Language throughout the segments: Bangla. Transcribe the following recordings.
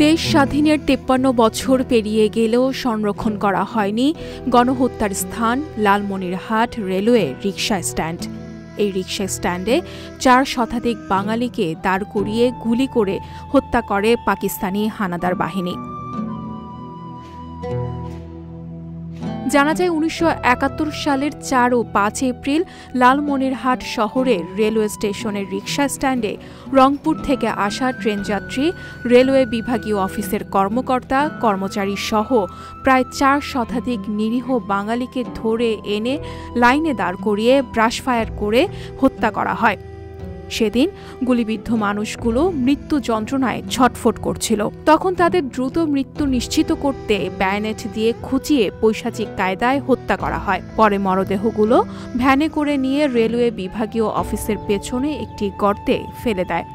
দেশ স্বাধীনের 53 বছর পেরিয়ে গেলেও সংরক্ষণ করা হয়নি গণহত্যার স্থান লালমনিরহাট রেলওয়ে রিকশা স্ট্যান্ড। এই রিকশা স্ট্যান্ডে 4 শতাধিক বাঙালিকে দাঁড় করিয়ে গুলি করে হত্যা করে পাকিস্তানি হানাদার বাহিনী। জানা যায় 1971 সালের 4 ও 5 এপ্রিল লালমনিরহাট শহরের রেলওয়ে স্টেশনের রিকশা স্ট্যান্ডে রংপুর থেকে আসা ট্রেনযাত্রী, রেলওয়ে বিভাগীয় অফিসের কর্মকর্তা কর্মচারী সহ প্রায় 4 শতাধিক নিরীহ বাঙালিকে ধরে এনে লাইনে দাঁড় করিয়ে ব্রাশ ফায়ার করে হত্যা করা হয়। সেদিন গুলিবিদ্ধ মানুষগুলো মৃত্যু যন্ত্রণায় ছটফট করছিল। তখন তাদের দ্রুত মৃত্যু নিশ্চিত করতে ব্যানেট দিয়ে খুঁচিয়ে পৈশাচিক কায়দায় হত্যা করা হয়। পরে মরদেহগুলো ভ্যানে করে নিয়ে রেলওয়ে বিভাগীয় অফিসের পেছনে একটি গর্তে ফেলে দেয়,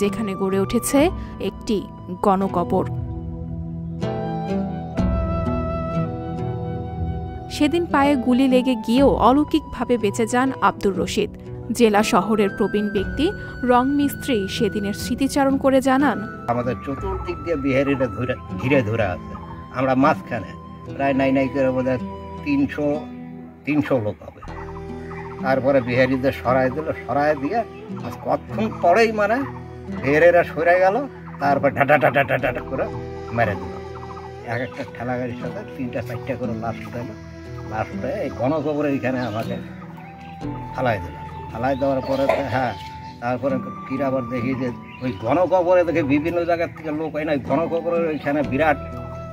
যেখানে গড়ে উঠেছে একটি গণকবর। সেদিন পায়ে গুলি লেগে গিয়েও অলৌকিকভাবে বেঁচে যান আব্দুর রশিদ। জেলা শহরের প্রবীণ ব্যক্তি রং মিস্ত্রি সেদিনের স্মৃতিচারণ করে জানান, আমাদের চতুর্দিক দিয়ে বিহারিরা ঘিরে ধরে আছে, আমরা মাঝখানে প্রায় নাই করে বোধহয় 300 লোক হবে। তারপরে বিহারিদের সরাই দিয়ে কতক্ষণ পরেই মানে বিহারিরা সরে গেল, তারপর ঢাটা করে মেরে দিল। এক একটা ঠেলা গাড়ির সাথে 3-4টা করে লাশ উঠাইল। লাশ উঠে এই গণকবরের এইখানে আমাকে ফালাই দিল। ফালাই দেওয়ার পরে তারপরে ফির আবার দেখি যে ওই গণকবরে দেখে বিভিন্ন জায়গার থেকে লোক হয় না, ওই গণকবরের ওইখানে বিরাট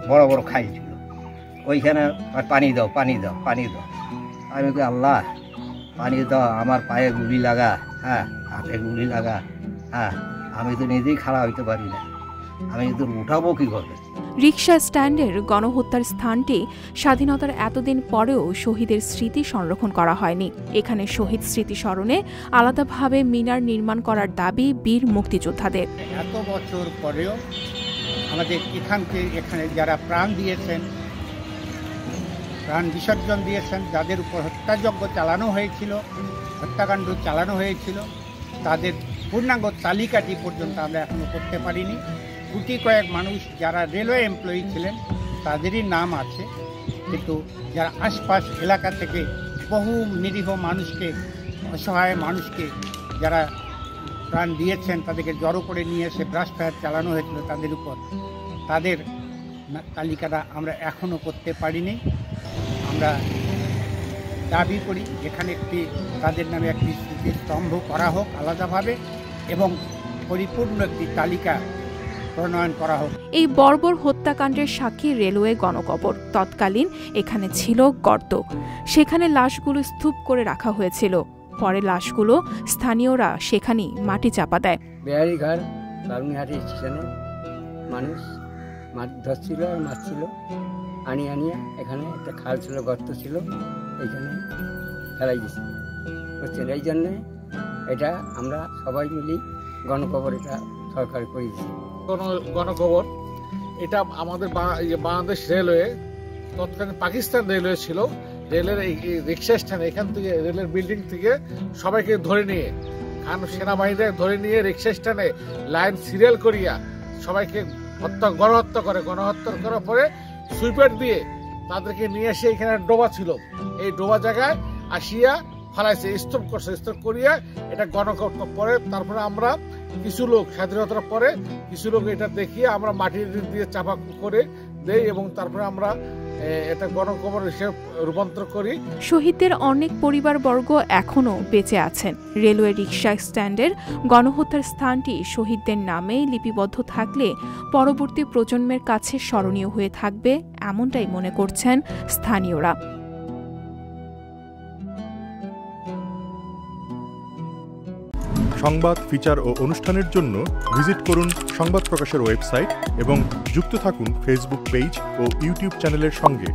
বড় বড় খাই ছিল। ওইখানে পানি দাও। আমি বলি, আল্লাহ পানি দাও, আমার পায়ে গুলি লাগা, হাতে গুলি লাগা, আমি তো নিজেই খাড়া হইতে পারি না, আমি তো উঠাবো কি করে। রিকশা স্ট্যান্ডের গণহত্যার স্থানটি স্বাধীনতার এতদিন পরেও শহীদের স্মৃতি সংরক্ষণ করা হয়নি। এখানে শহীদ স্মৃতি স্মরণে আলাদাভাবে মিনার নির্মাণ করার দাবি বীর মুক্তিযোদ্ধাদের। এত বছর পরেও আমাদের এখানে যারা প্রাণ দিয়েছেন, প্রাণ বিসর্জন দিয়েছেন, যাদের উপর হত্যাযজ্ঞ চালানো হয়েছিল, হত্যাকাণ্ড চালানো হয়েছিল, তাদের পূর্ণাঙ্গ তালিকাটি পর্যন্ত আমরা এখনো করতে পারিনি। গুটি কয়েক মানুষ যারা রেলওয়ে এমপ্লয়ি ছিলেন তাদেরই নাম আছে, কিন্তু যারা আশপাশ এলাকা থেকে বহু নিরীহ মানুষকে, অসহায় মানুষকে যারা প্রাণ দিয়েছেন, তাদেরকে জড়ো করে নিয়ে এসে ব্রাশ ফায়ার চালানো হয়েছিল তাদের উপর, তাদের তালিকাটা আমরা এখনও করতে পারিনি। আমরা দাবি করি এখানে তাদের নামে একটি স্মৃতিস্তম্ভ করা হোক আলাদাভাবে, এবং পরিপূর্ণ একটি তালিকা প্রণয়ন করা হোক। এই বর্বর হত্যাকাণ্ডের সাক্ষী রেলওয়ে গণকবর। তৎকালীন এখানে ছিল গর্ত, সেখানে লাশগুলো স্তূপ করে রাখা হয়েছিল। পরে লাশগুলো স্থানীয়রা সেখানেই মাটি চাপা দেয়। বিহারিঘাট লালমনিরহাট স্টেশনে মানুষ মাছ ধরছিল আর মারছিল, আনিয়ে এখানে একটা খাল ছিল, গর্ত ছিল, এখানে ফেলাই দিয়েছে বুঝছেন। এই জন্যে এটা আমরা সবাই মিলি গণকবর এটা সরকার করে দিয়েছে। গণকবর এটা আমাদের বাংলাদেশ রেলওয়ে, তৎকালীন পাকিস্তান রেলওয়ে ছিল, রেলের এই রিক্সা স্ট্যান্ড, এখান থেকে রেলের বিল্ডিং থেকে সবাইকে ধরে নিয়ে সেনাবাহিনীরা ধরে নিয়ে রিক্সা স্ট্যান্ডে লাইন সিরিয়াল করিয়া সবাইকে গণহত্যা করার পরে সুইপার দিয়ে তাদেরকে নিয়ে এসে এখানে ডোবা ছিল, এই ডোবা জায়গায় আসিয়া ফালাইছে, স্তূপ করছে, স্তূপ করিয়া এটা গণকবর। পরে তারপরে আমরা কিছু লোক স্বাধীনতার পরে কিছু লোক এটা দেখিয়ে আমরা মাটি দিয়ে চাপা করে দেই, এবং তারপরে আমরা এটা গণকবর হিসেবে রূপান্তর করি। শহীদদের অনেক পরিবারবর্গ এখনও বেঁচে আছেন। রেলওয়ে রিকশা স্ট্যান্ডের গণহত্যার স্থানটি শহীদদের নামে লিপিবদ্ধ থাকলে পরবর্তী প্রজন্মের কাছে স্মরণীয় হয়ে থাকবে, এমনটাই মনে করছেন স্থানীয়রা। সংবাদ, ফিচার ও অনুষ্ঠানের জন্য ভিজিট করুন সংবাদ প্রকাশের ওয়েবসাইট এবং যুক্ত থাকুন ফেসবুক পেজ ও ইউটিউব চ্যানেলের সঙ্গে।